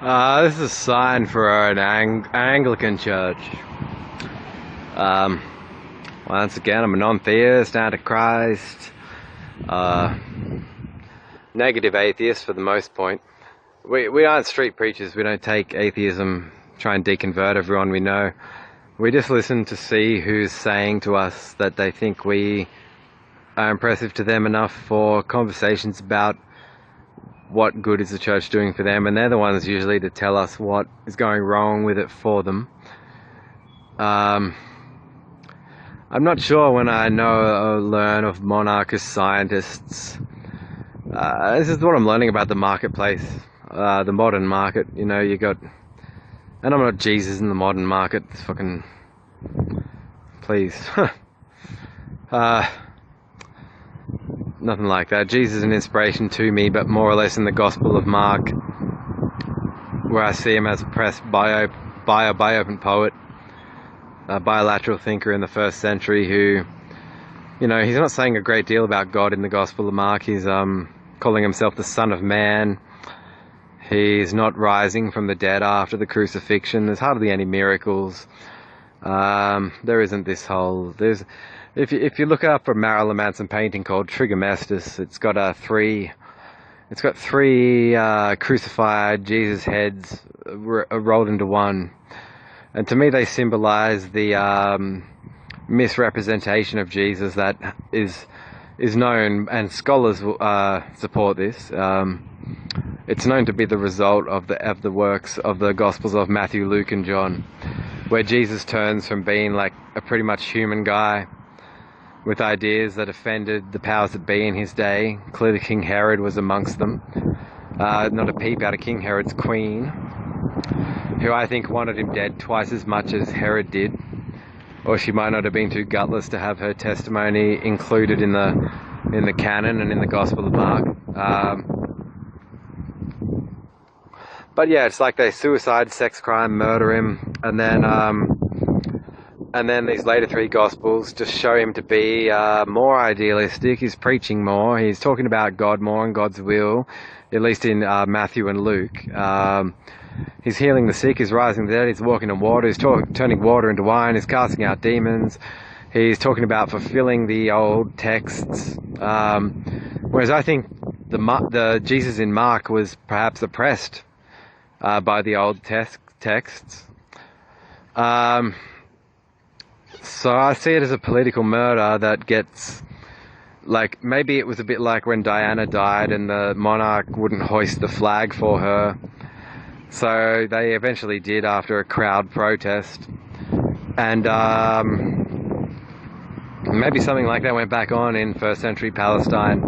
This is a sign for an Anglican church. Once again, I'm a non-theist, antichrist, negative atheist for the most point. We aren't street preachers. We don't take atheism, try and deconvert everyone we know. We just listen to see who's saying to us that they think we are impressive to them enough for conversations about what good is the church doing for them, and they're the ones usually to tell us what is going wrong with it for them. I'm not sure when I know or learn of monarchist scientists. This is what I'm learning about the marketplace, the modern market. You know, you got, and I'm not Jesus in the modern market. It's fucking, please. Nothing like that. Jesus is an inspiration to me, but more or less in the Gospel of Mark, where I see him as a pressed bio-open poet, a bilateral thinker in the first century who, you know, he's not saying a great deal about God in the Gospel of Mark. He's calling himself the Son of Man. He's not rising from the dead after the crucifixion. There's hardly any miracles. There isn't this whole... If you look up a Marilyn Manson painting called Trigamestus, it's got three crucified Jesus heads rolled into one, and to me they symbolize the misrepresentation of Jesus that is known, and scholars support this. It's known to be the result of the works of the Gospels of Matthew, Luke, and John, where Jesus turns from being like a pretty much human guy with ideas that offended the powers that be in his day. Clearly King Herod was amongst them. Not a peep out of King Herod's queen, who I think wanted him dead twice as much as Herod did. Or she might not have been too gutless to have her testimony included in the canon and in the Gospel of Mark. But yeah, it's like they suicide, sex crime, murder him, and then these later three Gospels just show him to be more idealistic. He's preaching more. He's talking about God more and God's will, at least in Matthew and Luke. He's healing the sick. He's rising the dead. He's walking on water. He's turning water into wine. He's casting out demons. He's talking about fulfilling the old texts. Whereas I think the Jesus in Mark was perhaps oppressed by the old texts. So I see it as a political murder that gets, like, maybe it was a bit like when Diana died and the monarch wouldn't hoist the flag for her. So they eventually did after a crowd protest. And maybe something like that went back on in first century Palestine,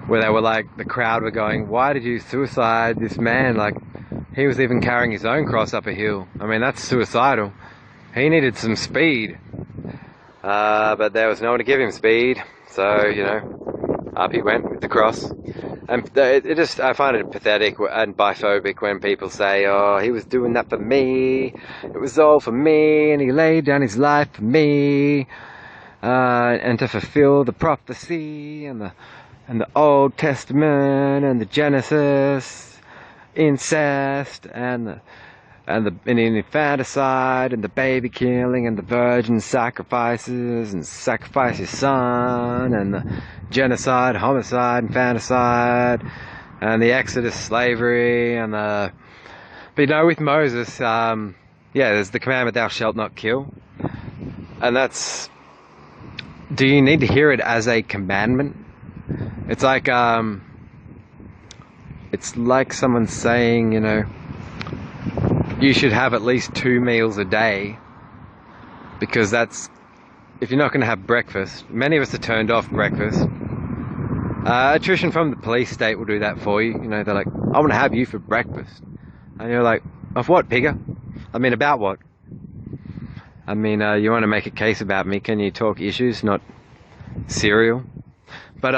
where they were like, the crowd were going, why did you suicide this man? Like, he was even carrying his own cross up a hill. I mean, that's suicidal. He needed some speed, but there was no one to give him speed, so, you know, up he went with the cross. And I find it pathetic and biphobic when people say, oh, he was doing that for me, it was all for me, and he laid down his life for me, and to fulfill the prophecy, and the Old Testament, and the Genesis, incest, and infanticide, and the baby killing, and the virgin sacrifices, and sacrifice your son, and the genocide, homicide, infanticide, and the Exodus, slavery, but you know, with Moses, there's the commandment, thou shalt not kill, and that's, do you need to hear it as a commandment? It's like someone saying, you know, you should have at least 2 meals a day, because that's, if you're not going to have breakfast, many of us are turned off breakfast. Attrition from the police state will do that for you. You know, they're like, I want to have you for breakfast. And you're like, of what, pigger? I mean, about what? I mean, you want to make a case about me, can you talk issues, not cereal? But,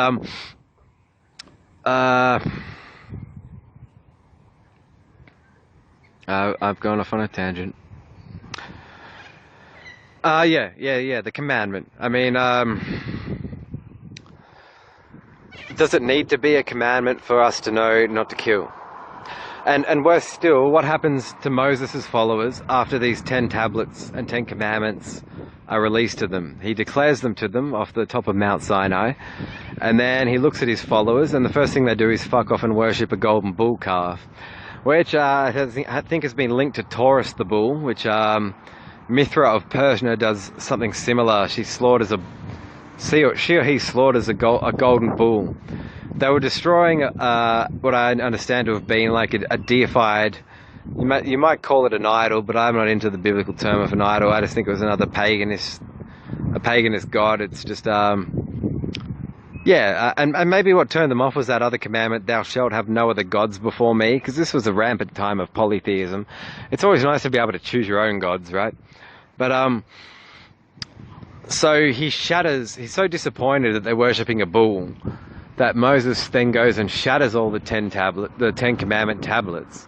I've gone off on a tangent. The commandment. I mean, does it need to be a commandment for us to know not to kill? And worse still, what happens to Moses' followers after these 10 tablets and 10 commandments are released to them? He declares them to them off the top of Mount Sinai, and then he looks at his followers, and the first thing they do is fuck off and worship a golden bull calf, which I think has been linked to Taurus the bull, which Mithra of Persia does something similar. She or he slaughters a golden bull. They were destroying what I understand to have been like a deified, you might call it an idol, but I'm not into the biblical term of an idol. I just think it was another paganist god. It's just yeah, and maybe what turned them off was that other commandment, thou shalt have no other gods before me, because this was a rampant time of polytheism. It's always nice to be able to choose your own gods, right? But so he's so disappointed that they're worshipping a bull, that Moses then goes and shatters all the 10 commandment tablets,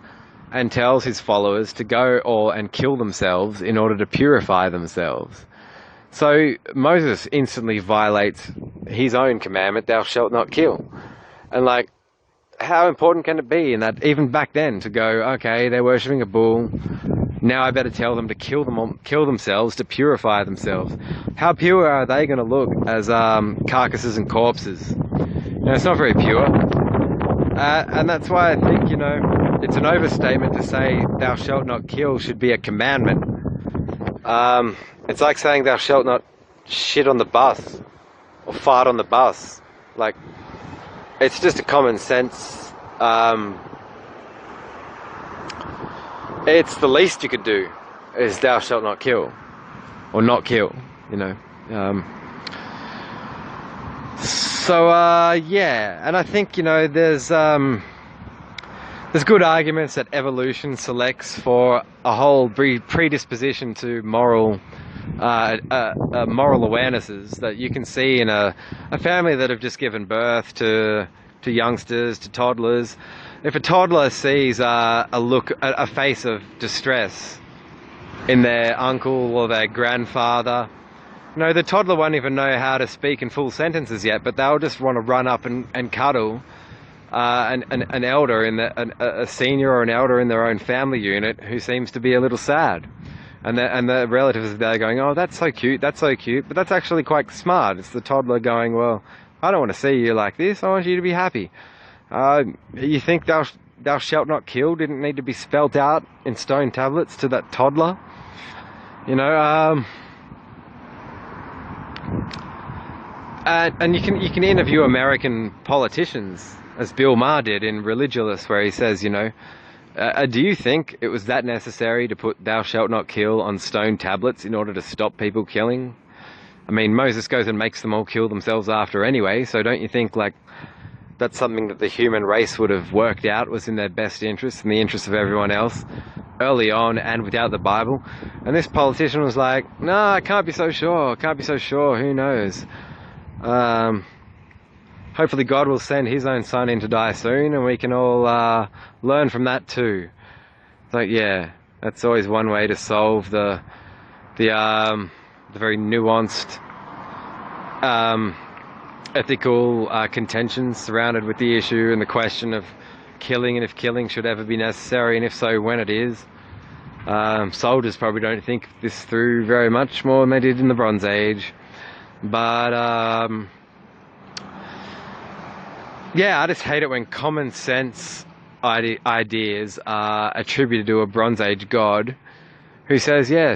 and tells his followers to go and kill themselves in order to purify themselves. So Moses instantly violates his own commandment, thou shalt not kill. And like, how important can it be in that, even back then, to go, okay, they're worshipping a bull, now I better tell them to kill themselves to purify themselves. How pure are they going to look as carcasses and corpses? It's not very pure. And that's why I think, it's an overstatement to say thou shalt not kill should be a commandment. It's like saying thou shalt not shit on the bus or fart on the bus. Like, it's just a common sense. It's the least you could do is thou shalt not kill, or not kill, So yeah, and I think there's good arguments that evolution selects for a whole predisposition to moral awarenesses that you can see in a family that have just given birth to youngsters, to toddlers. If a toddler sees a face of distress in their uncle or their grandfather, the toddler won't even know how to speak in full sentences yet, but they'll just want to run up and cuddle an elder, a senior or an elder in their own family unit who seems to be a little sad. And the relatives are there going, oh, that's so cute, but that's actually quite smart. It's the toddler going, well, I don't want to see you like this, I want you to be happy. You think thou shalt not kill didn't need to be spelt out in stone tablets to that toddler? And you can interview American politicians, as Bill Maher did in Religulous, where he says, do you think it was that necessary to put thou shalt not kill on stone tablets in order to stop people killing? I mean, Moses goes and makes them all kill themselves after anyway, so don't you think, like, that's something that the human race would have worked out was in their best interest, in the interest of everyone else, early on and without the Bible? And this politician was like, no, I can't be so sure, who knows? Hopefully God will send his own son in to die soon, and we can all learn from that too. So yeah, that's always one way to solve the very nuanced ethical contentions surrounded with the issue and the question of killing, and if killing should ever be necessary, and if so, when it is. Soldiers probably don't think this through very much more than they did in the Bronze Age. But yeah, I just hate it when common sense ideas are attributed to a Bronze Age god who says, yeah,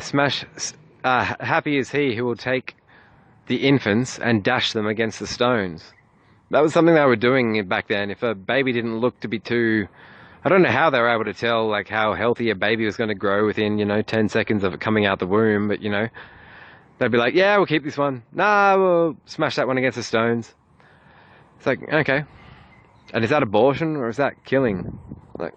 happy is he who will take the infants and dash them against the stones. That was something they were doing back then. If a baby didn't look to be too, I don't know how they were able to tell like how healthy a baby was going to grow within 10 seconds of it coming out the womb, but they'd be like, yeah, we'll keep this one. Nah, we'll smash that one against the stones. It's like, okay. And is that abortion or is that killing? Like,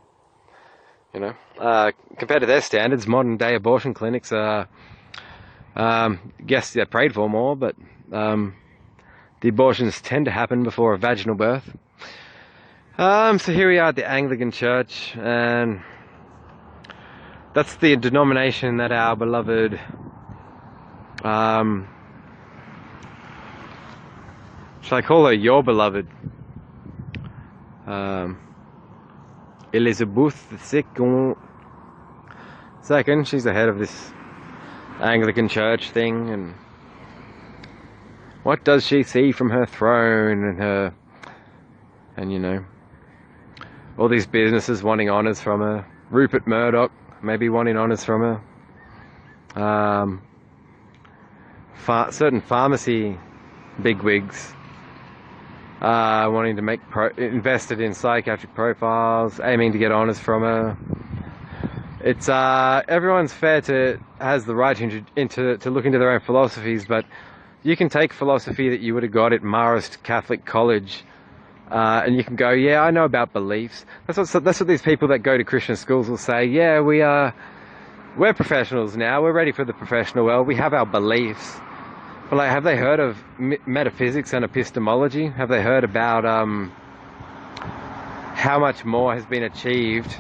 compared to their standards, modern day abortion clinics are, guess they're prayed for more, but the abortions tend to happen before a vaginal birth. So here we are at the Anglican Church, and that's the denomination that our beloved shall I call her your beloved? Elizabeth II. She's the head of this Anglican church thing, and what does she see from her throne and you know, all these businesses wanting honours from her. Rupert Murdoch maybe wanting honours from her. Certain pharmacy bigwigs wanting to make invested in psychiatric profiles, aiming to get honours from her. It's everyone's has the right to look into their own philosophies, but you can take philosophy that you would have got at Marist Catholic College, and you can go, yeah, I know about beliefs. That's what these people that go to Christian schools will say. Yeah, we're professionals now. We're ready for the professional world. We have our beliefs. But like, have they heard of metaphysics and epistemology? Have they heard about how much more has been achieved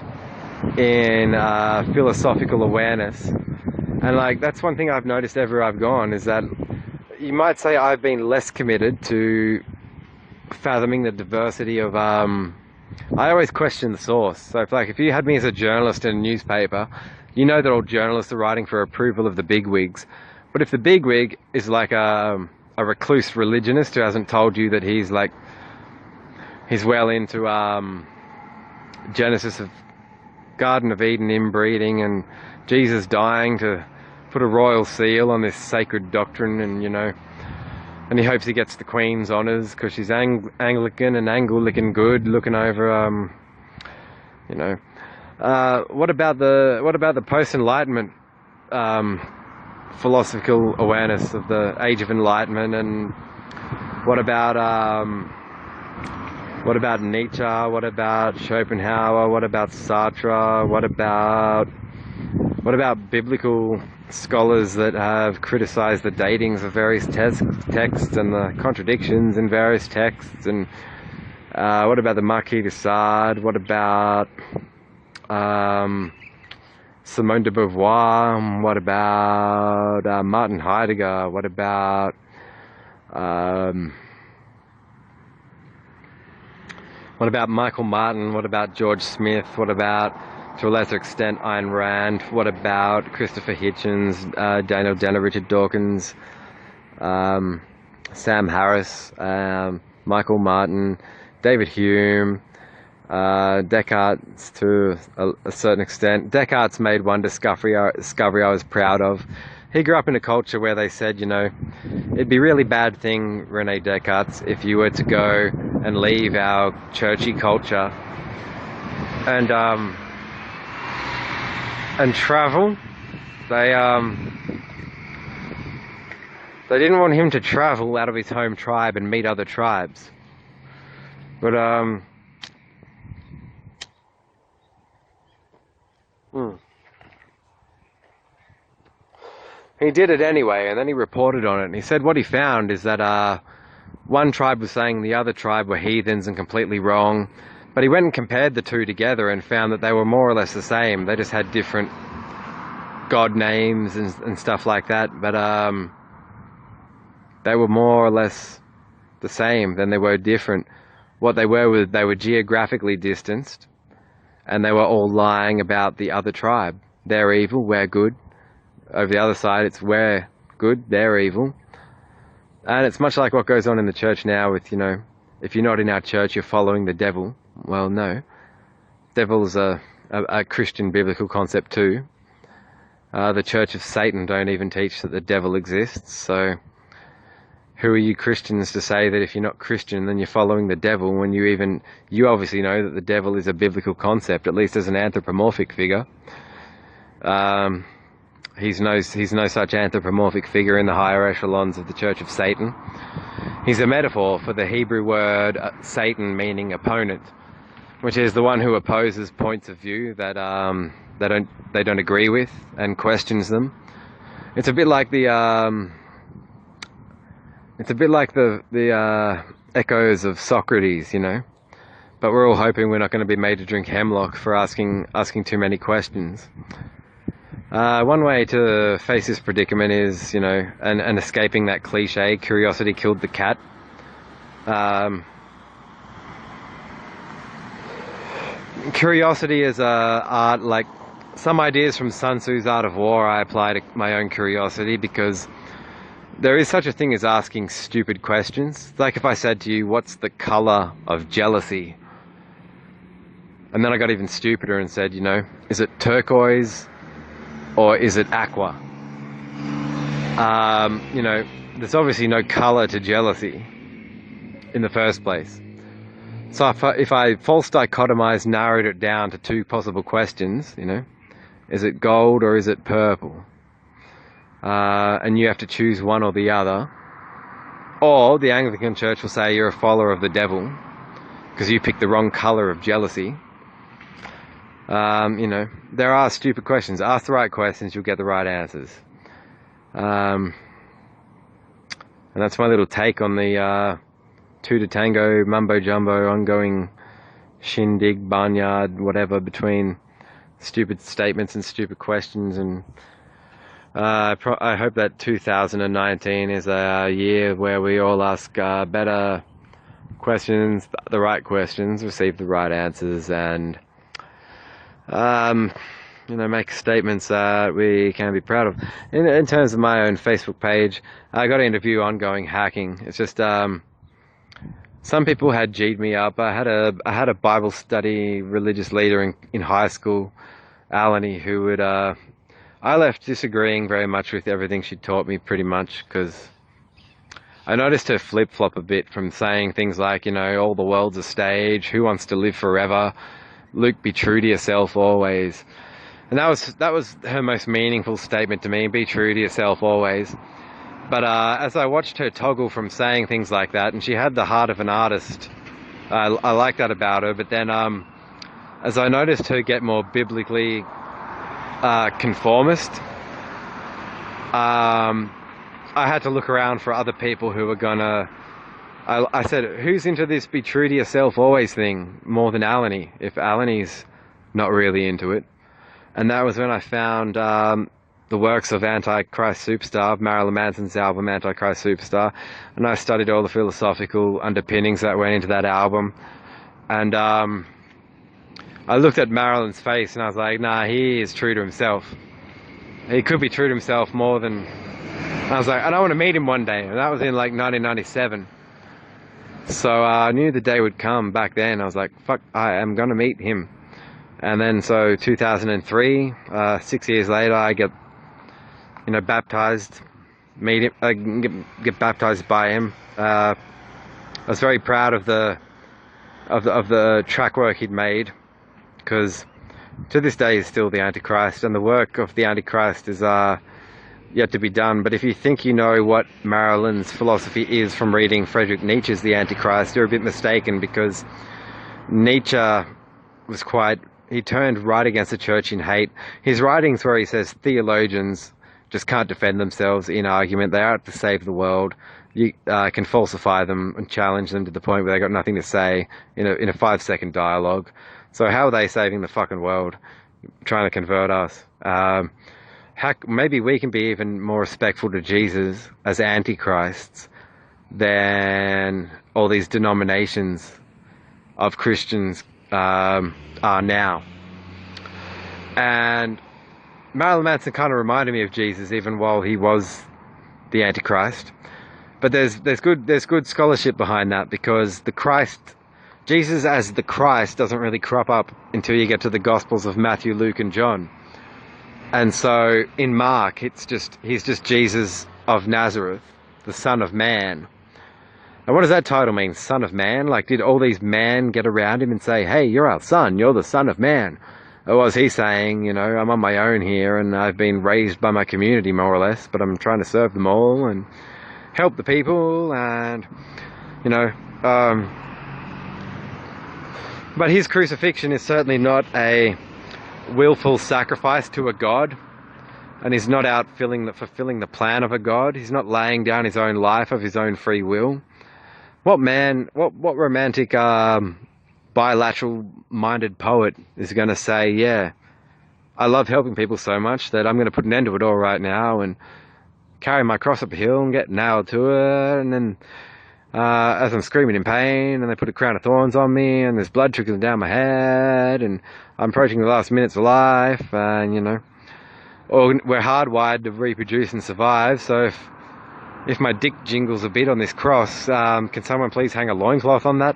in philosophical awareness? And like, that's one thing I've noticed everywhere I've gone, is that you might say I've been less committed to fathoming the diversity of I always question the source. So if you had me as a journalist in a newspaper, you know that all journalists are writing for approval of the bigwigs. But if the bigwig is like a recluse religionist who hasn't told you that he's well into Genesis of Garden of Eden inbreeding and Jesus dying to put a royal seal on this sacred doctrine, and you know, and he hopes he gets the Queen's honours because she's Anglican and Anglican good, looking over you know, what about the post-enlightenment philosophical awareness of the Age of Enlightenment? And what about Nietzsche? What about Schopenhauer? What about Sartre? What about biblical scholars that have criticized the datings of various texts and the contradictions in various texts? And what about the Marquis de Sade? What about Simone de Beauvoir? What about Martin Heidegger? What about Michael Martin? What about George Smith? What about, to a lesser extent, Ayn Rand? What about Christopher Hitchens, Daniel Dennett, Richard Dawkins, Sam Harris, Michael Martin, David Hume, Descartes to a certain extent. Descartes made one discovery I was proud of. He grew up in a culture where they said, you know, it'd be a really bad thing, Rene Descartes, if you were to go and leave our churchy culture and travel. They didn't want him to travel out of his home tribe and meet other tribes. But he did it anyway, and then he reported on it, and he said what he found is that one tribe was saying the other tribe were heathens and completely wrong, but he went and compared the two together and found that they were more or less the same. They just had different god names and stuff like that, but they were more or less the same than they were different. What they were they were geographically distanced, and they were all lying about the other tribe. They're evil, we're good. Over the other side, it's we're good, they're evil. And it's much like what goes on in the church now with, you know, if you're not in our church, you're following the devil. Well, no. Devil's a Christian biblical concept too. The Church of Satan don't even teach that the devil exists, so who are you Christians to say that if you're not Christian, then you're following the devil, when you obviously know that the devil is a biblical concept, at least as an anthropomorphic figure. He's no such anthropomorphic figure in the higher echelons of the Church of Satan. He's a metaphor for the Hebrew word Satan, meaning opponent, which is the one who opposes points of view that they don't agree with and questions them. It's a bit like the echoes of Socrates, you know. But we're all hoping we're not going to be made to drink hemlock for asking too many questions. One way to face this predicament is, you know, and escaping that cliche, curiosity killed the cat. curiosity is art. Like some ideas from Sun Tzu's Art of War, I apply to my own curiosity because there is such a thing as asking stupid questions. Like if I said to you, what's the color of jealousy? And then I got even stupider and said, you know, is it turquoise or is it aqua? You know, there's obviously no color to jealousy in the first place. So if I false dichotomized, narrowed it down to two possible questions, you know, is it gold or is it purple? And you have to choose one or the other. Or the Anglican Church will say you're a follower of the devil because you picked the wrong color of jealousy. You know, there are stupid questions. Ask the right questions, you'll get the right answers. And that's my little take on the two to tango, mumbo jumbo, ongoing shindig, barnyard, whatever, between stupid statements and stupid questions. And I hope that 2019 is a year where we all ask better questions, the right questions, receive the right answers, and you know, make statements that we can be proud of. In terms of my own Facebook page, I got an interview ongoing hacking. It's just some people had G'd me up. I had a Bible study religious leader in high school, Alani, who would I left disagreeing very much with everything she taught me, pretty much, because I noticed her flip-flop a bit from saying things like, you know, all the world's a stage, who wants to live forever, Luke, be true to yourself always. And that was her most meaningful statement to me, be true to yourself always. But as I watched her toggle from saying things like that, and she had the heart of an artist, I like that about her, but then as I noticed her get more biblically conformist, I had to look around for other people who were gonna... I said, who's into this be true to yourself always thing more than Alani, if Alani's not really into it? And that was when I found the works of Antichrist Superstar, Marilyn Manson's album Antichrist Superstar, and I studied all the philosophical underpinnings that went into that album. And I looked at Marilyn's face and I was like, nah, he is true to himself. He could be true to himself more than... I was like, and I want to meet him one day. And that was in like 1997. So I knew the day would come back then. I was like, fuck, I am going to meet him. And then so 2003, 6 years later, I get, you know, baptized, meet him, I get baptized by him. I was very proud of the track work he'd made, because to this day he's still the Antichrist, and the work of the Antichrist is yet to be done. But if you think you know what Marilyn's philosophy is from reading Friedrich Nietzsche's The Antichrist, you're a bit mistaken, because Nietzsche was quite... he turned right against the church in hate. His writings where he says theologians just can't defend themselves in argument, they are out to save the world. You can falsify them and challenge them to the point where they got nothing to say in a 5-second dialogue. So how are they saving the fucking world? Trying to convert us. Maybe we can be even more respectful to Jesus as antichrists than all these denominations of Christians are now. And Marilyn Manson kind of reminded me of Jesus even while he was the Antichrist. But there's good scholarship behind that, because the Christ, Jesus as the Christ, doesn't really crop up until you get to the Gospels of Matthew, Luke, and John. And so in Mark, he's just Jesus of Nazareth, the Son of Man. And what does that title mean, Son of Man? Like, did all these men get around him and say, hey, you're our son, you're the Son of Man? Or was he saying, you know, I'm on my own here and I've been raised by my community more or less, but I'm trying to serve them all and help the people, and, you know, but his crucifixion is certainly not a willful sacrifice to a god, and he's not out fulfilling the plan of a god. He's not laying down his own life of his own free will. What romantic bilateral-minded poet is going to say, yeah, I love helping people so much that I'm going to put an end to it all right now and carry my cross up a hill and get nailed to it, and then as I'm screaming in pain, and they put a crown of thorns on me, and there's blood trickling down my head, and I'm approaching the last minutes of life, and, you know, or we're hardwired to reproduce and survive, so if my dick jingles a bit on this cross, can someone please hang a loincloth on that?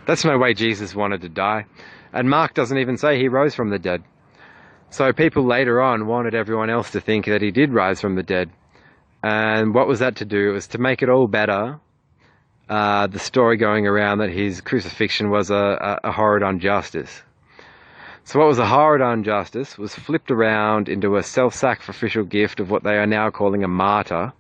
That's no way Jesus wanted to die. And Mark doesn't even say he rose from the dead. So people later on wanted everyone else to think that he did rise from the dead. And what was that to do? It was to make it all better. The story going around that his crucifixion was a horrid injustice. So what was a horrid injustice was flipped around into a self-sacrificial gift of what they are now calling a martyr.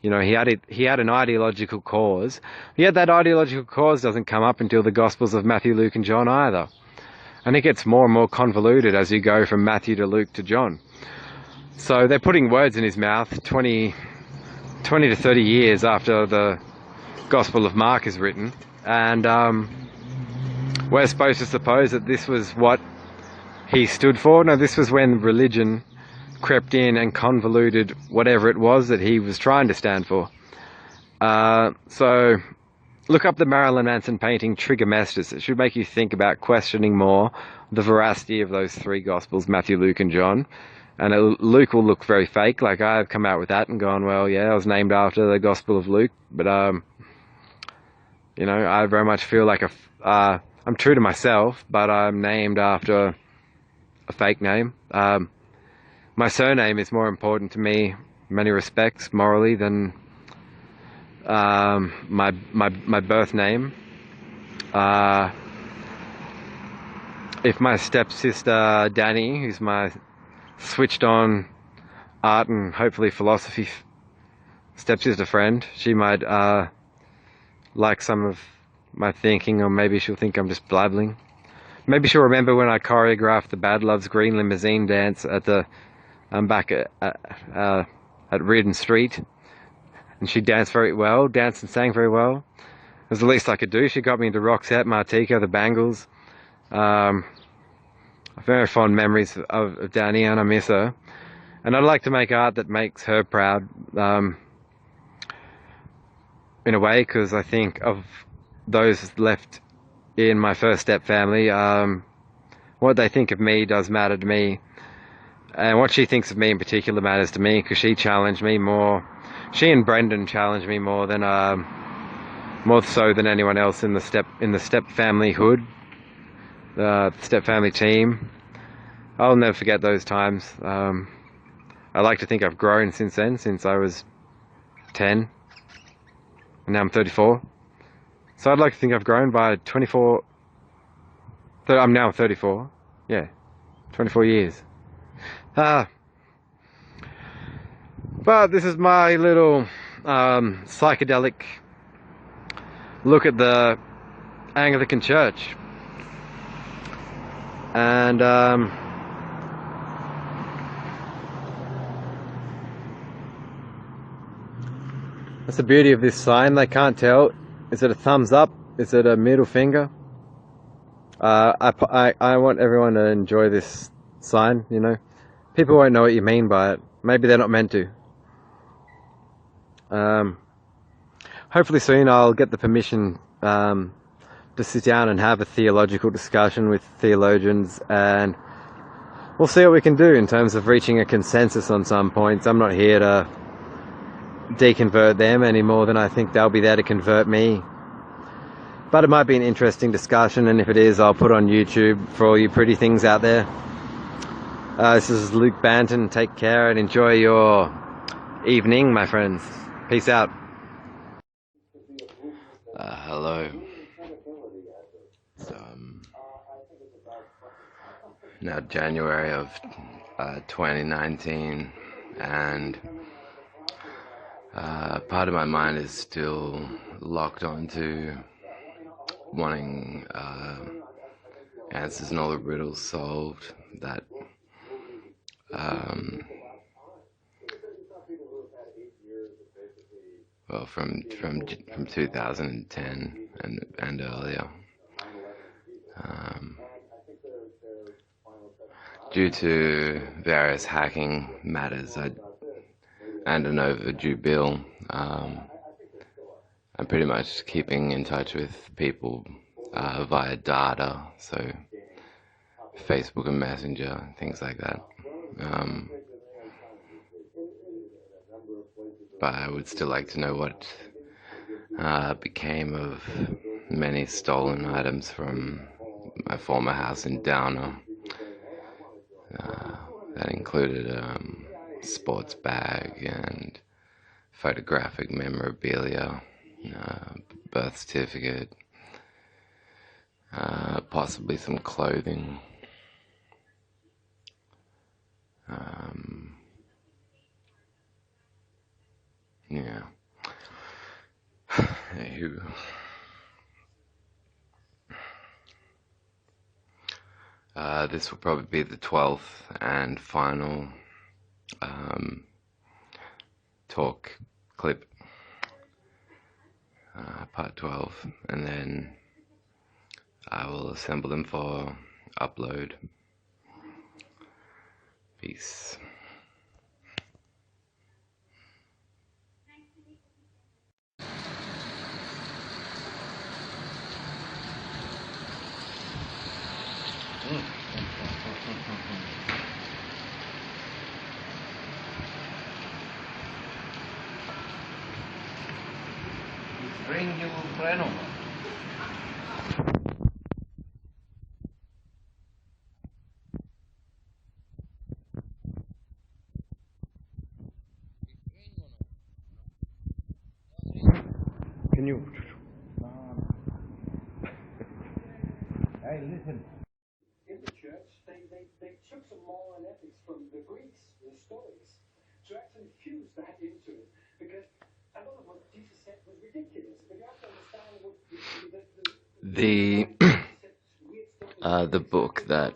You know, he had an ideological cause. Yet that ideological cause doesn't come up until the Gospels of Matthew, Luke, and John either. And it gets more and more convoluted as you go from Matthew to Luke to John. So they're putting words in his mouth 20 to 30 years after the Gospel of Mark is written. And we're supposed to suppose that this was what he stood for. No, this was when religion crept in and convoluted whatever it was that he was trying to stand for. So look up the Marilyn Manson painting Trigamestus. It should make you think about questioning more the veracity of those three Gospels, Matthew, Luke, and John. And Luke will look very fake. Like, I've come out with that and gone, well, yeah, I was named after the Gospel of Luke. But, you know, I very much feel like I'm true to myself, but I'm named after a fake name. My surname is more important to me in many respects, morally, than my birth name. If my stepsister Danny, who's my switched on art and hopefully philosophy stepsister friend, she might like some of my thinking, or maybe she'll think I'm just blabbling. Maybe she'll remember when I choreographed the Bad Loves Green Limousine dance at the back at Reardon Street, and she danced and sang very well. It was the least I could do. She got me into Roxette, Martika, the Bangles. Very fond memories of Danny, and I miss her. And I'd like to make art that makes her proud, in a way, because I think of those left in my first step family, what they think of me does matter to me. And what she thinks of me in particular matters to me, because she challenged me more. She and Brendan challenged me more so than anyone else in the step family hood, the step family team. I'll never forget those times. I like to think I've grown since then, since I was 10, and now I'm 34. So I'd like to think I've grown by 24. I'm now 34. Yeah, 24 years. But this is my little psychedelic look at the Anglican Church. And that's the beauty of this sign. They can't tell. Is it a thumbs up? Is it a middle finger? I want everyone to enjoy this sign, you know. People won't know what you mean by it. Maybe they're not meant to. Hopefully soon I'll get the permission to sit down and have a theological discussion with theologians, and we'll see what we can do in terms of reaching a consensus on some points. I'm not here to deconvert them any more than I think they'll be there to convert me. But it might be an interesting discussion, and if it is, I'll put on YouTube for all you pretty things out there. This is Luke Banton. Take care and enjoy your evening, my friends. Peace out. Hello. So, now January of 2019, and part of my mind is still locked onto wanting answers and all the riddles solved that well, from 2010 and earlier, due to various hacking matters and an overdue bill, I'm pretty much keeping in touch with people via data, so Facebook and Messenger, things like that. But I would still like to know what became of many stolen items from my former house in Downer. That included sports bag and photographic memorabilia, birth certificate, possibly some clothing. Yeah. Anywho. This will probably be the 12th and final talk clip, part 12, and then I will assemble them for upload. Peace. Bring you freno. Can you? Hey, listen. In the church, they took some moral and ethics from the Greeks, the Stoics, to actually fuse that into it. Because a lot of what Jesus said was ridiculous. But you have to understand what the book that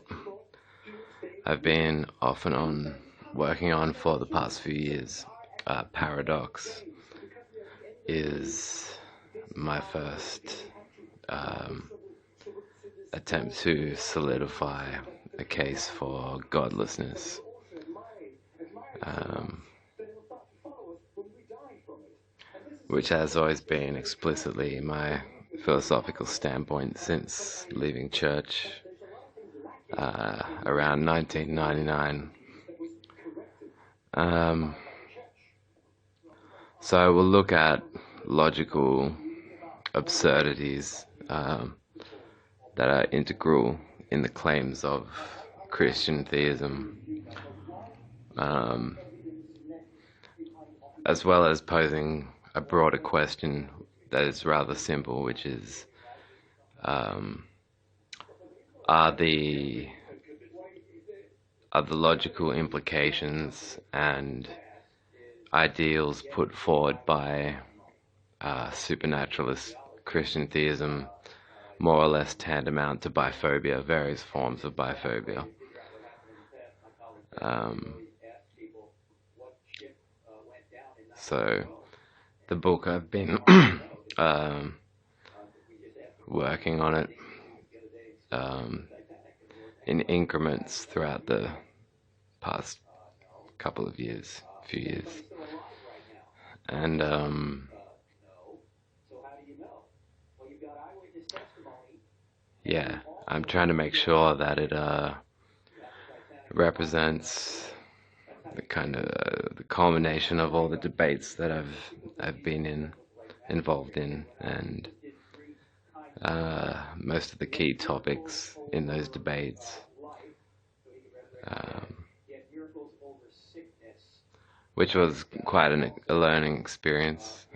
I've been off and on working on for the past few years, Paradox, is my first attempt to solidify a case for godlessness, which has always been explicitly my philosophical standpoint since leaving church around 1999. So we'll look at logical absurdities that are integral in the claims of Christian theism, as well as posing a broader question that is rather simple, which is, are the logical implications and ideals put forward by supernaturalist Christian theism more or less tantamount to biphobia, various forms of biphobia? So the book, I've been working on it in increments throughout the past couple of years, few years, and yeah, I'm trying to make sure that it represents the kind of the culmination of all the debates that I've been involved in, and most of the key topics in those debates, which was quite a learning experience.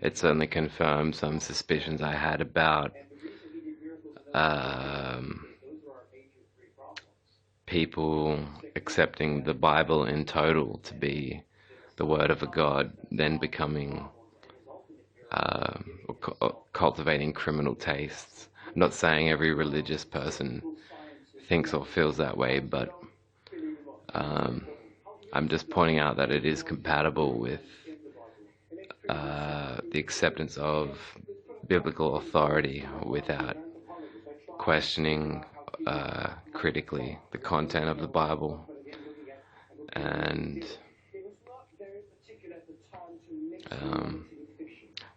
It certainly confirmed some suspicions I had about people accepting the Bible in total to be the word of a God, then becoming cultivating criminal tastes. I'm not saying every religious person thinks or feels that way, but I'm just pointing out that it is compatible with the acceptance of biblical authority without questioning critically the content of the Bible. And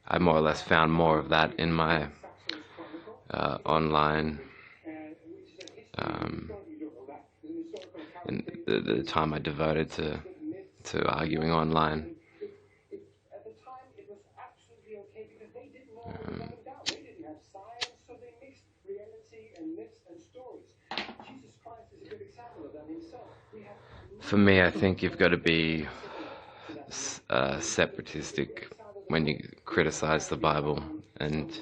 I more or less found more of that in my online, in the time I devoted to arguing online. At the time, it was absolutely okay because they didn't know what was going down. They didn't have science, so they mixed reality and myths and stories. Jesus Christ is a good example of that himself. For me, I think you've got to be separatistic when you criticize the Bible, and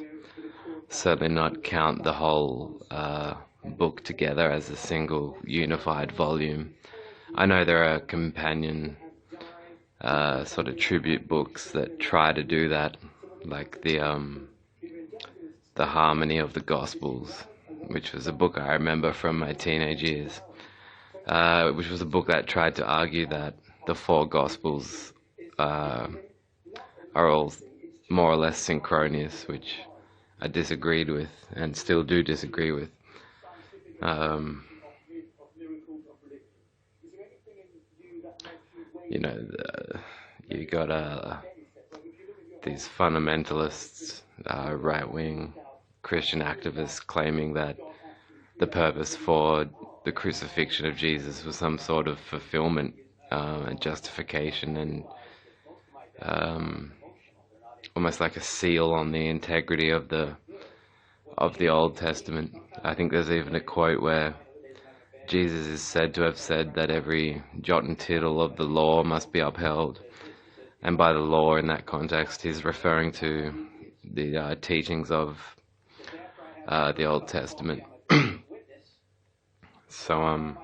certainly not count the whole book together as a single unified volume. I know there are companion sort of tribute books that try to do that, like the Harmony of the Gospels, which was a book I remember from my teenage years, which was a book that tried to argue that the four Gospels are all more or less synchronous, which I disagreed with and still do disagree with. You know, you got these fundamentalists, right-wing Christian activists claiming that the purpose for the crucifixion of Jesus was some sort of fulfillment and justification, and almost like a seal on the integrity of the Old Testament. I think there's even a quote where Jesus is said to have said that every jot and tittle of the law must be upheld, and by the law in that context he's referring to the teachings of the Old Testament. So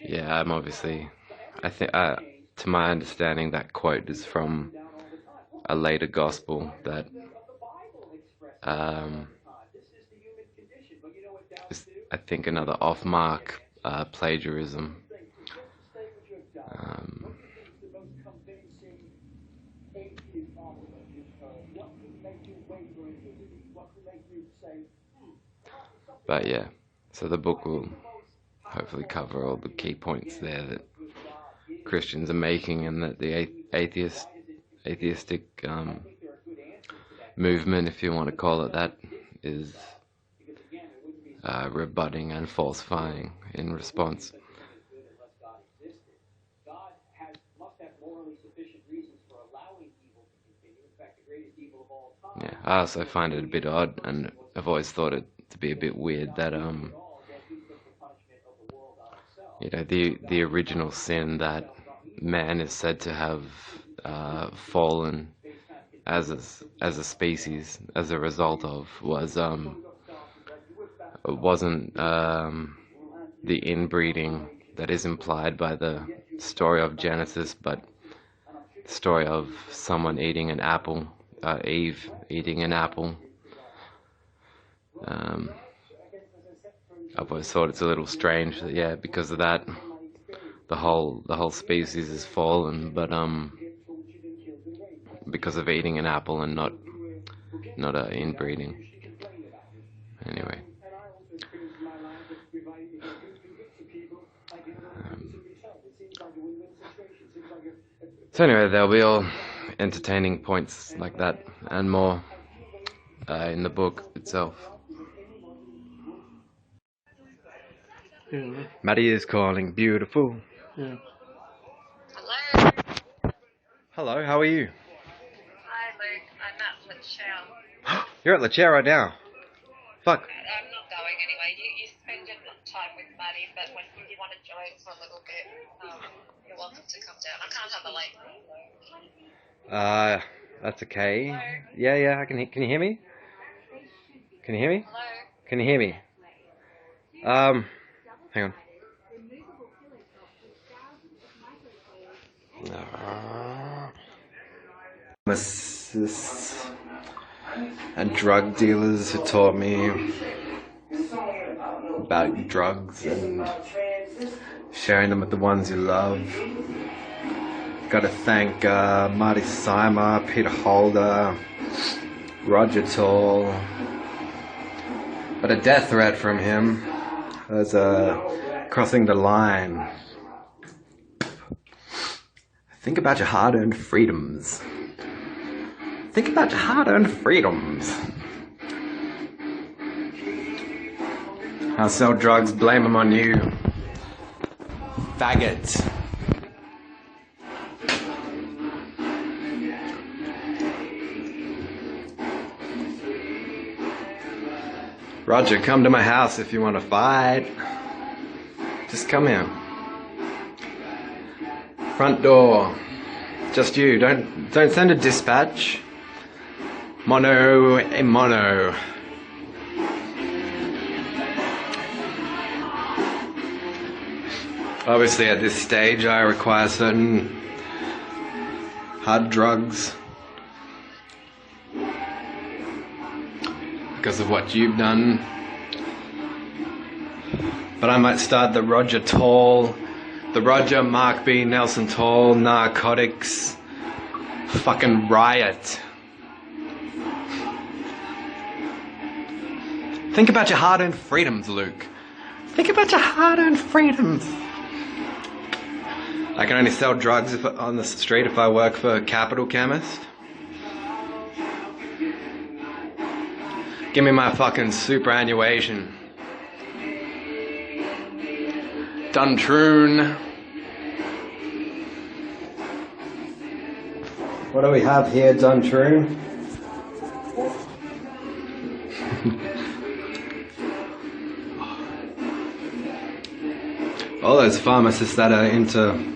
yeah, I'm obviously, I think, to my understanding, that quote is from a later gospel that is, I think, another off-mark plagiarism. But yeah, so the book will hopefully cover all the key points there that Christians are making, and that the atheistic movement, if you want to call it that, is rebutting and falsifying in response. Yeah, I also find it a bit odd, and I've always thought it to be a bit weird that you know, the original sin that man is said to have fallen as a species as a result of wasn't the inbreeding that is implied by the story of Genesis, but the story of someone eating an apple, Eve eating an apple. I've always thought it's a little strange that, yeah, because of that, the whole species has fallen, but because of eating an apple and not inbreeding. Anyway. So anyway, there'll be all entertaining points like that and more in the book itself. Yeah. Maddie is calling. Beautiful. Yeah. Hello. Hello, how are you? Hi, Luke. I'm at NETSHOW. You're at the chair right now. Fuck. I'm not going anyway. You spend your time with Maddie, but when you want to join for a little bit, you're welcome to come down. I can't have a late though. That's okay. Hello? Yeah, I can you hear me? Can you hear me? Hello? Can you hear me? Hang on. Pharmacists and drug dealers who taught me about drugs and sharing them with the ones you love. Got to thank Marty Simer, Peter Holder, Roger Tall. Got a death threat from him. As crossing the line. I Think about your hard-earned freedoms. Think about your hard-earned freedoms. I'll sell drugs, blame them on you. Faggot. Roger, come to my house if you want to fight. Just come here. Front door. Just you. Don't send a dispatch. Mono a mono. Obviously at this stage I require certain hard drugs because of what you've done. But I might start the Roger Mark B. Nelson Tall narcotics fucking riot. Think about your hard-earned freedoms, Luke. Think about your hard-earned freedoms. I can only sell drugs on the street if I work for a capital chemist. Give me my fucking superannuation. Duntroon. What do we have here, Duntroon? All those pharmacists that are into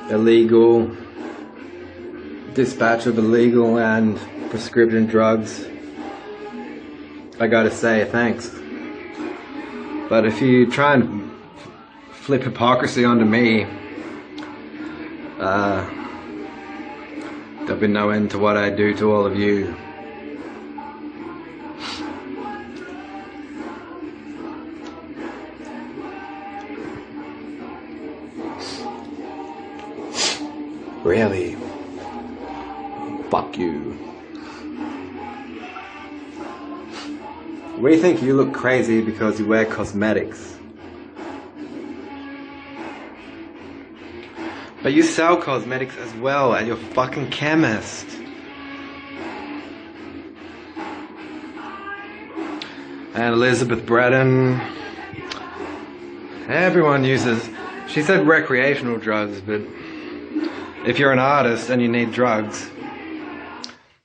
illegal dispatch of illegal and prescription drugs, I gotta say thanks. But if you try and flip hypocrisy onto me, there'll be no end to what I do to all of you. Really? Fuck you. We think you look crazy because you wear cosmetics. But you sell cosmetics as well, and you're a fucking chemist. And Elizabeth Breton. Everyone uses, she said recreational drugs, but if you're an artist and you need drugs,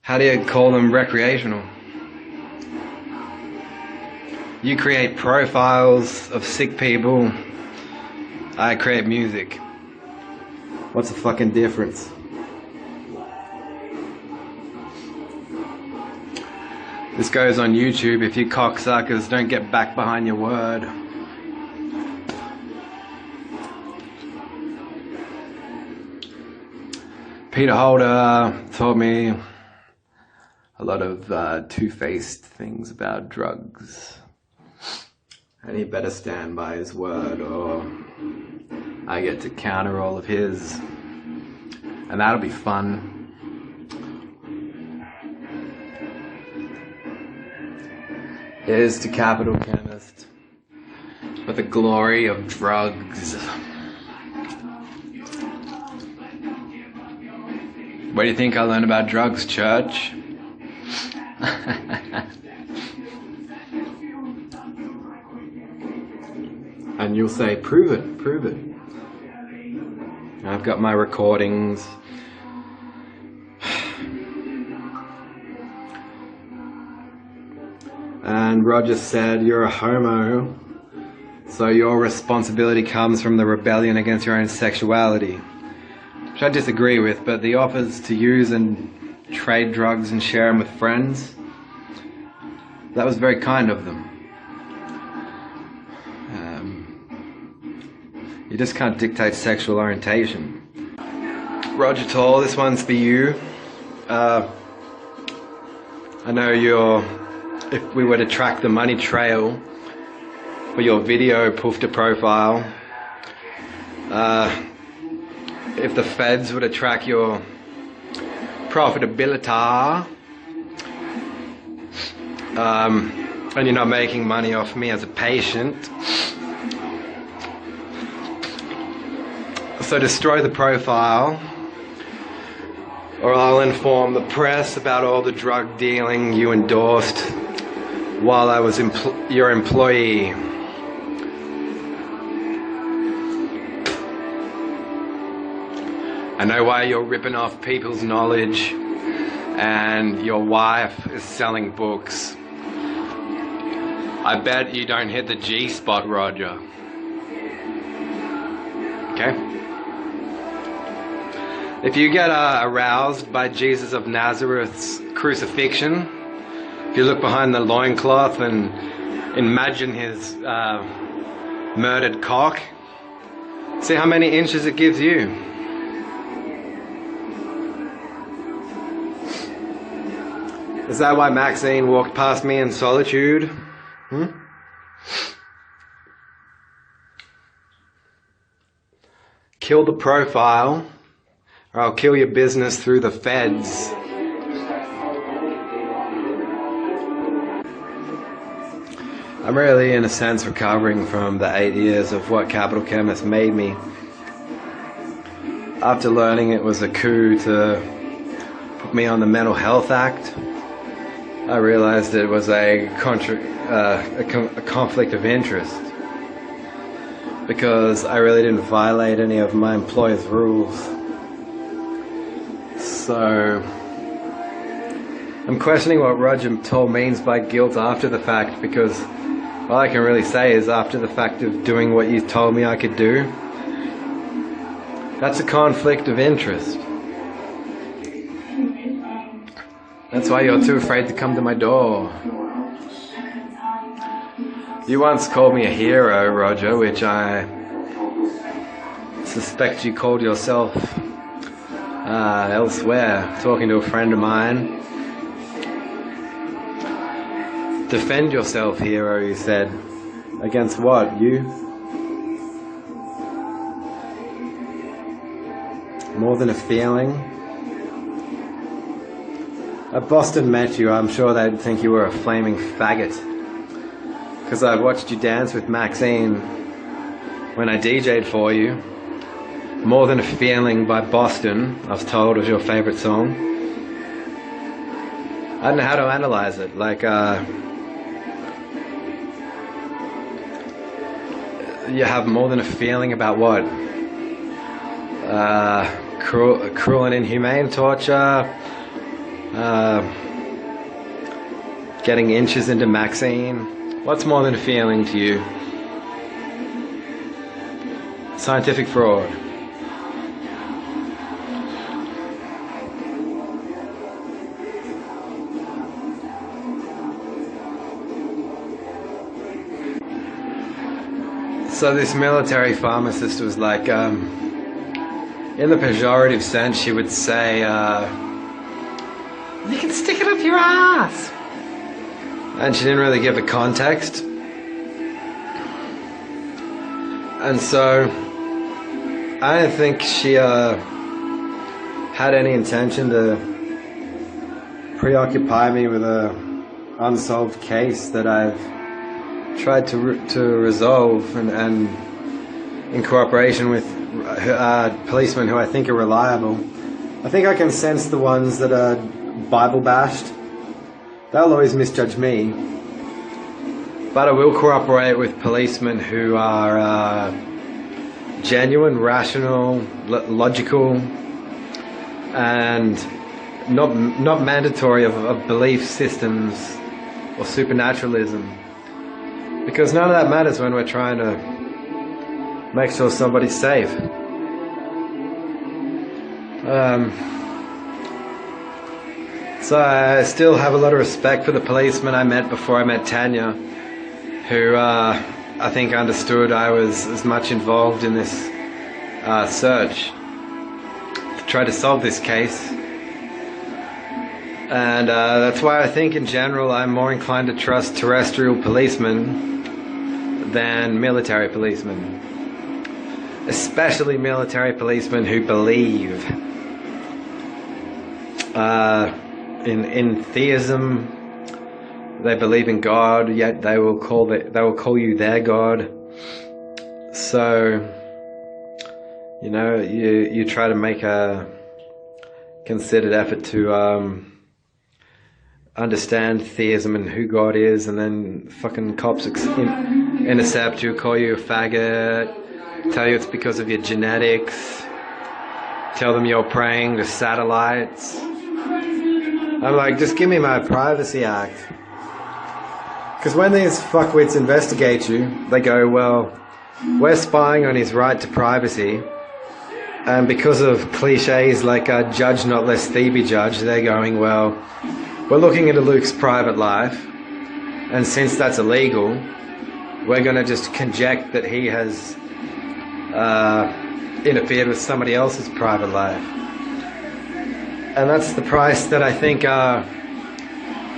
how do you call them recreational? You create profiles of sick people. I create music. What's the fucking difference? This goes on YouTube. If you cocksuckers don't get back behind your word. Peter Holder taught me a lot of two-faced things about drugs. And he better stand by his word or I get to counter all of his. And that'll be fun. Here's to Capital Chemist with the glory of drugs. What do you think I learned about drugs, church? And you'll say, prove it, prove it. I've got my recordings. And Roger said, you're a homo, so your responsibility comes from the rebellion against your own sexuality. Which I disagree with, but the offers to use and trade drugs and share them with friends, that was very kind of them. You just can't dictate sexual orientation. Roger Tall, this one's for you. I know you're, if we were to track the money trail for your video poofter profile, if the feds were to track your profitability, and you're not making money off me as a patient, So destroy the profile, or I'll inform the press about all the drug dealing you endorsed while I was your employee. I know why you're ripping off people's knowledge and your wife is selling books. I bet you don't hit the G spot, Roger. Okay? If you get aroused by Jesus of Nazareth's crucifixion, if you look behind the loincloth and imagine his murdered cock, see how many inches it gives you. Is that why Maxine walked past me in solitude? Kill the profile, or I'll kill your business through the feds. I'm really, in a sense, recovering from the 8 years of what Capital Chemist made me. After learning it was a coup to put me on the Mental Health Act, I realized it was a conflict of interest, because I really didn't violate any of my employer's rules. So I'm questioning what Roger told means by guilt after the fact, because all I can really say is after the fact of doing what you told me I could do. That's a conflict of interest. That's why you're too afraid to come to my door. You once called me a hero, Roger, which I suspect you called yourself elsewhere, talking to a friend of mine. Defend yourself, hero, you said. Against what? You? More than a feeling? If Boston met you, I'm sure they'd think you were a flaming faggot. Because I've watched you dance with Maxine when I DJ'd for you. More Than a Feeling by Boston, I was told, was your favorite song. I don't know how to analyze it. Like, you have more than a feeling about what? Cruel and inhumane torture. Getting inches into Maxine. What's more than a feeling to you? Scientific fraud. So this military pharmacist was like, in the pejorative sense, she would say, you can stick it up your ass. And she didn't really give the context. And so I don't think she had any intention to preoccupy me with a unsolved case that I've tried to resolve, and in cooperation with policemen who I think are reliable. I think I can sense the ones that are Bible bashed. They'll always misjudge me, but I will cooperate with policemen who are genuine, rational, logical, and not mandatory of belief systems or supernaturalism, because none of that matters when we're trying to make sure somebody's safe. So I still have a lot of respect for the policemen I met before I met Tanya, who I think understood I was as much involved in this search to try to solve this case. And that's why I think in general I'm more inclined to trust terrestrial policemen than military policemen. Especially military policemen who believe in theism. They believe in God, yet they will call you their God. So You know, you try to make a considered effort to understand theism and who God is, and then fucking cops intercept you, call you a faggot, tell you it's because of your genetics, tell them you're praying to satellites. I'm like, just give me my Privacy Act. Because when these fuckwits investigate you, they go, well, we're spying on his right to privacy. And because of cliches like judge not lest thee be judged, they're going, well, we're looking into Luke's private life, and since that's illegal, we're going to just conject that he has interfered with somebody else's private life. And that's the price that I think, well,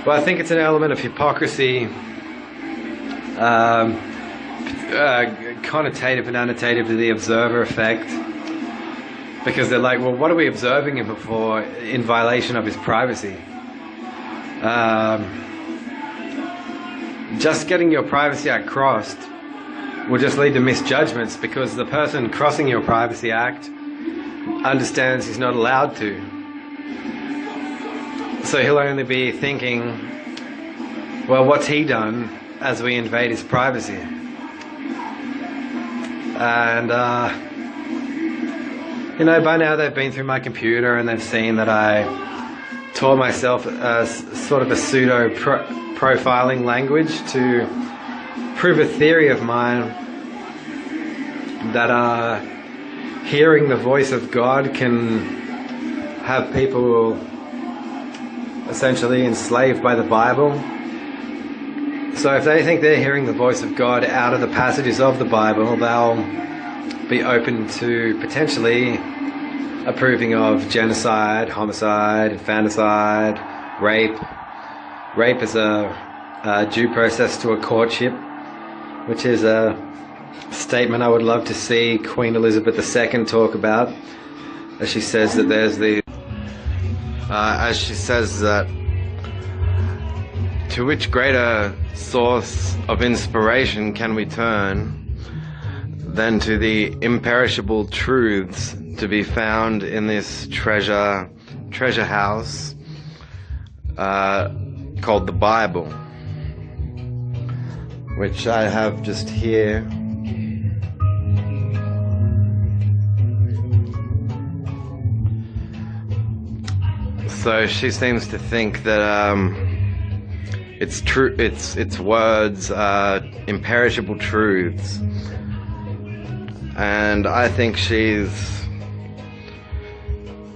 I think it's an element of hypocrisy, connotative and annotative to the observer effect. Because they're like, well, what are we observing him for in violation of his privacy? Just getting your Privacy Act crossed will just lead to misjudgments, because the person crossing your Privacy Act understands he's not allowed to. So he'll only be thinking, well, what's he done as we invade his privacy? And, you know, by now they've been through my computer and they've seen that I taught myself sort of a pseudo-profiling language to prove a theory of mine that hearing the voice of God can have people essentially enslaved by the Bible. So if they think they're hearing the voice of God out of the passages of the Bible, they'll be open to potentially approving of genocide, homicide, infanticide, rape. Rape is a due process to a courtship, which is a statement I would love to see Queen Elizabeth II talk about, as she says that there's the to which greater source of inspiration can we turn than to the imperishable truths to be found in this treasure house called the Bible, which I have just here. So she seems to think that it's true. Its words are imperishable truths, and I think she's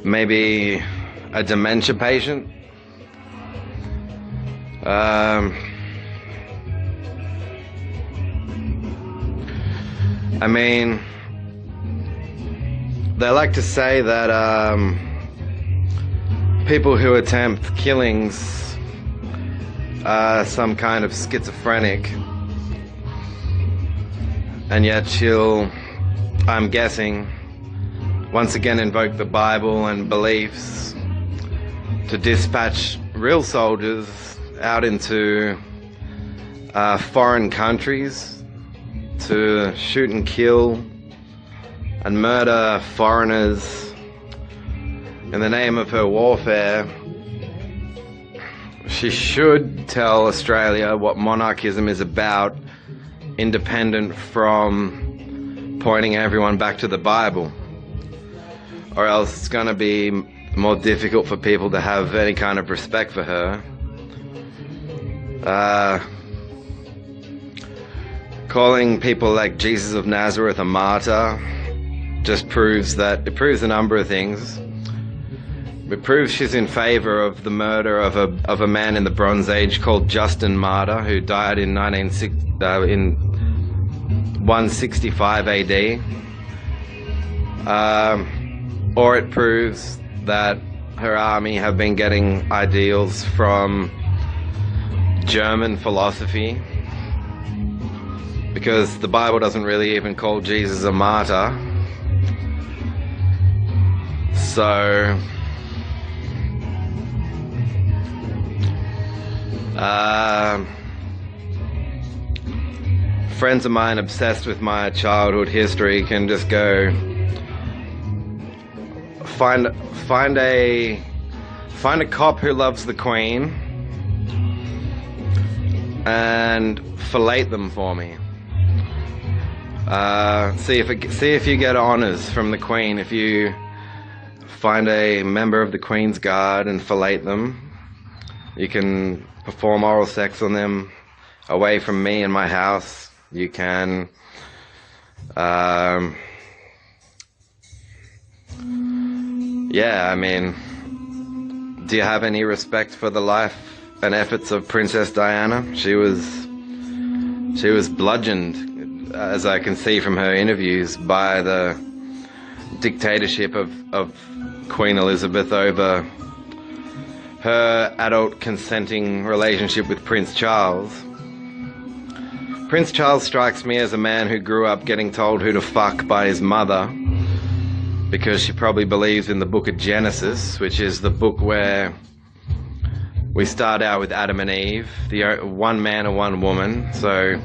maybe a dementia patient. I mean, they like to say that people who attempt killings are some kind of schizophrenic, and yet she'll, I'm guessing, once again invoke the Bible and beliefs to dispatch real soldiers out into foreign countries to shoot and kill and murder foreigners in the name of her warfare. She should tell Australia what monarchism is about, independent from pointing everyone back to the Bible, or else it's going to be more difficult for people to have any kind of respect for her. Calling people like Jesus of Nazareth a martyr just proves a number of things. It proves she's in favor of the murder of a man in the Bronze Age called Justin Martyr, who died in 165 AD. Or it proves that her army have been getting ideals from German philosophy, because the Bible doesn't really even call Jesus a martyr. So friends of mine obsessed with my childhood history can just go find a cop who loves the Queen and fillet them for me. See if you get honors from the Queen if you find a member of the Queen's Guard and fillet them. You can perform oral sex on them away from me in my house. You can yeah, I mean, do you have any respect for the life and efforts of Princess Diana? She was bludgeoned, as I can see from her interviews, by the dictatorship of Queen Elizabeth over her adult consenting relationship with Prince Charles. Prince Charles strikes me as a man who grew up getting told who to fuck by his mother, because she probably believes in the book of Genesis, which is the book where we start out with Adam and Eve, the one man and one woman. So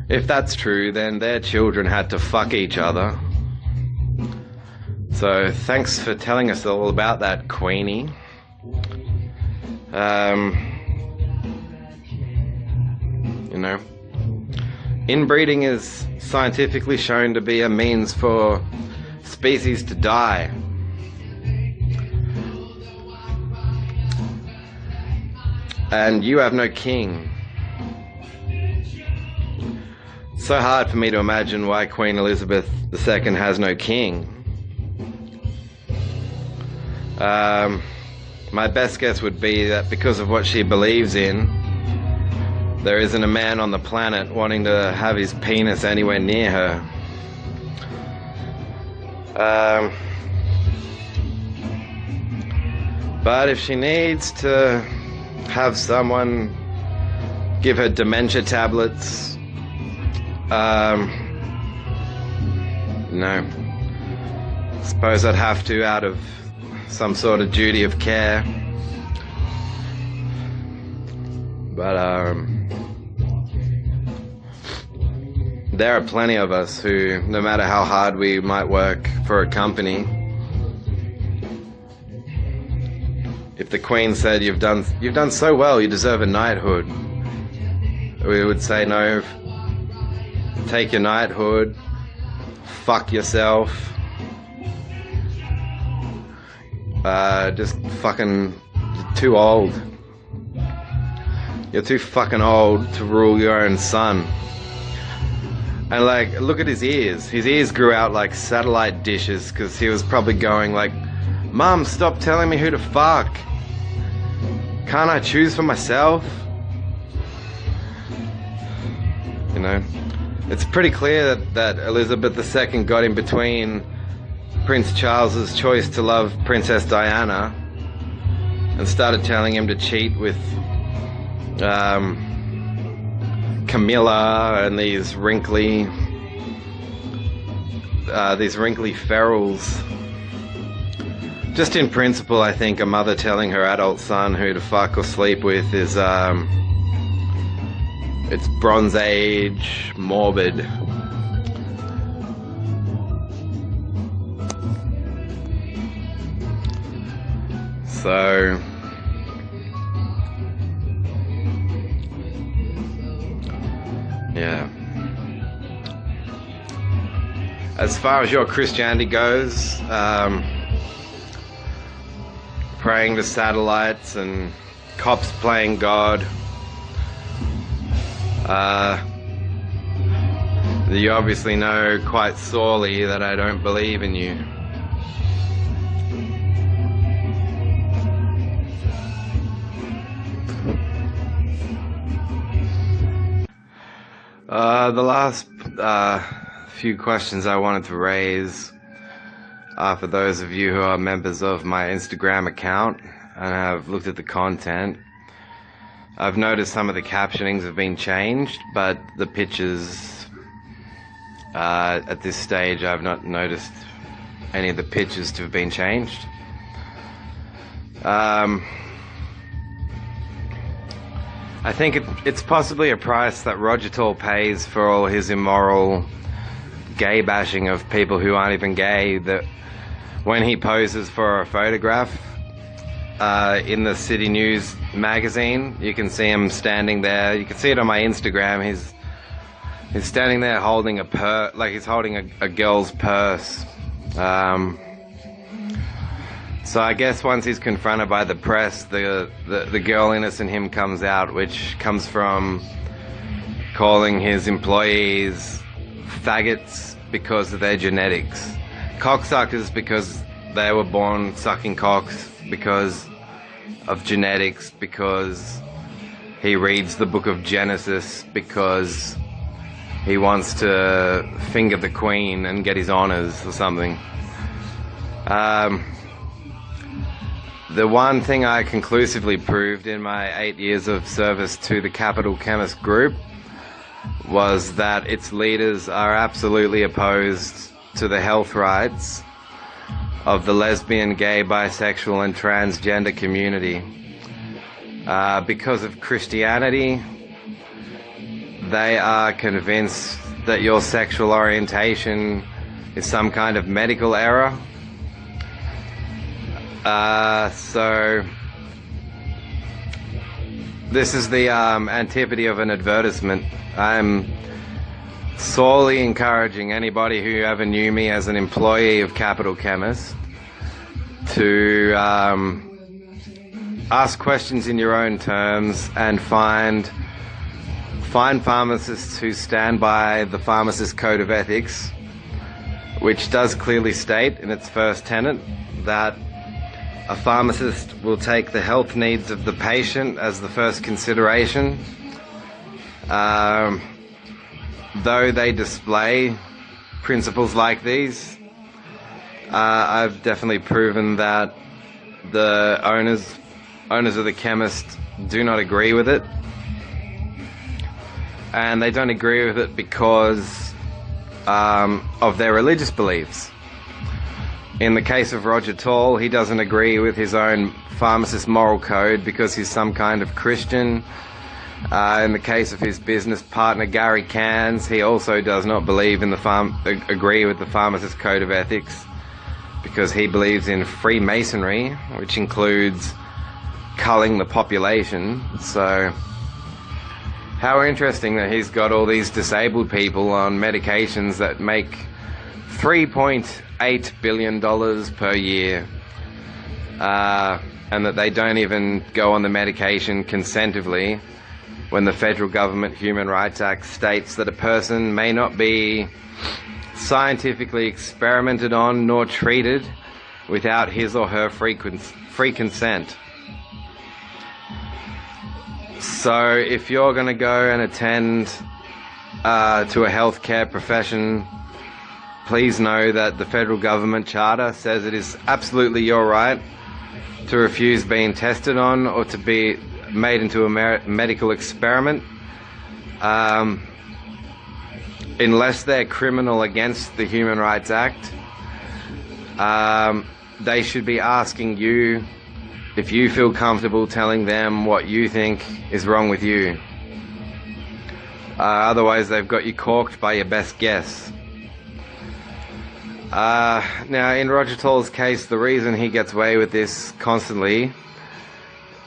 if that's true, then their children had to fuck each other. So thanks for telling us all about that, Queenie. You know, inbreeding is scientifically shown to be a means for species to die. And you have no king. It's so hard for me to imagine why Queen Elizabeth II has no king. My best guess would be that because of what she believes in, there isn't a man on the planet wanting to have his penis anywhere near her. But if she needs to have someone give her dementia tablets, no. Suppose I'd have to, out of some sort of duty of care. But there are plenty of us who, no matter how hard we might work for a company, if the Queen said you've done so well, you deserve a knighthood, we would say no. Take your knighthood, fuck yourself. Just fucking, you're too old. You're too fucking old to rule your own son. And like, look at his ears. His ears grew out like satellite dishes because he was probably going like, Mum, stop telling me who to fuck. Can't I choose for myself? You know, it's pretty clear that Elizabeth II got in between Prince Charles's choice to love Princess Diana and started telling him to cheat with Camilla and these wrinkly ferals. Just in principle, I think a mother telling her adult son who to fuck or sleep with is it's Bronze Age morbid. So yeah. As far as your Christianity goes, praying to satellites and cops playing God, you obviously know quite sorely that I don't believe in you. The last few questions I wanted to raise are for those of you who are members of my Instagram account and have looked at the content. I've noticed some of the captionings have been changed, but the pictures, at this stage, I've not noticed any of the pictures to have been changed. I think it's possibly a price that Roger Tall pays for all his immoral gay bashing of people who aren't even gay, that when he poses for a photograph in the City News magazine. You can see him standing there. You can see it on my Instagram. He's standing there holding he's holding a girl's purse. So I guess once he's confronted by the press, the girliness in him comes out, which comes from calling his employees faggots because of their genetics, cocksuckers because they were born sucking cocks because of genetics, because he reads the book of Genesis, because he wants to finger the Queen and get his honours or something. The one thing I conclusively proved in my 8 years of service to the Capital Chemist Group was that its leaders are absolutely opposed to the health rights of the lesbian, gay, bisexual and transgender community. Because of Christianity, they are convinced that your sexual orientation is some kind of medical error. So this is the antipode of an advertisement. I'm sorely encouraging anybody who ever knew me as an employee of Capital Chemist to ask questions in your own terms and find pharmacists who stand by the Pharmacist Code of Ethics, which does clearly state in its first tenet that a pharmacist will take the health needs of the patient as the first consideration. Though they display principles like these, I've definitely proven that the owners of the chemist do not agree with it. And they don't agree with it because of their religious beliefs. In the case of Roger Tall, he doesn't agree with his own pharmacist moral code because he's some kind of Christian. In the case of his business partner Gary Cairns, he also does not believe in agree with the Pharmacist Code of Ethics because he believes in Freemasonry, which includes culling the population. So how interesting that he's got all these disabled people on medications that make $3.8 billion per year, and that they don't even go on the medication consentively when the federal government Human Rights Act states that a person may not be scientifically experimented on nor treated without his or her free consent. So if you're going to go and attend to a healthcare profession, please know that the federal government charter says it is absolutely your right to refuse being tested on or to be made into a medical experiment unless they're criminal against the Human Rights Act. They should be asking you if you feel comfortable telling them what you think is wrong with you. Otherwise they've got you corked by your best guess. Now in Roger Tall's case, the reason he gets away with this constantly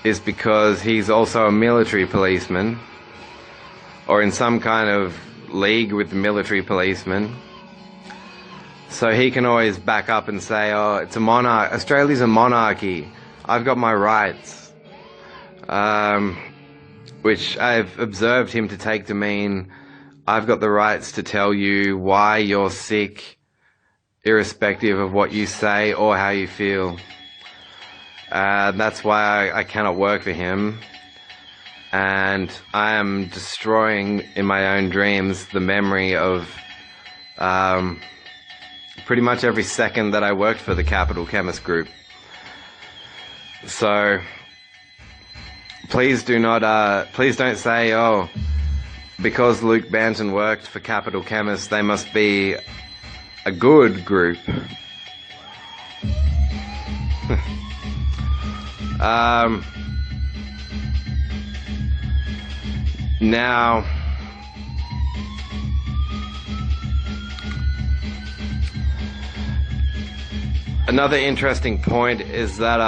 is because he's also a military policeman, or in some kind of league with military policemen. So he can always back up and say, oh, it's a Australia's a monarchy, I've got my rights. Which I've observed him to take to mean, I've got the rights to tell you why you're sick, irrespective of what you say or how you feel. That's why I cannot work for him, and I am destroying in my own dreams the memory of pretty much every second that I worked for the Capital Chemist Group. So please don't say, oh, because Luke Banton worked for Capital Chemist, they must be a good group. Now, Another interesting point is that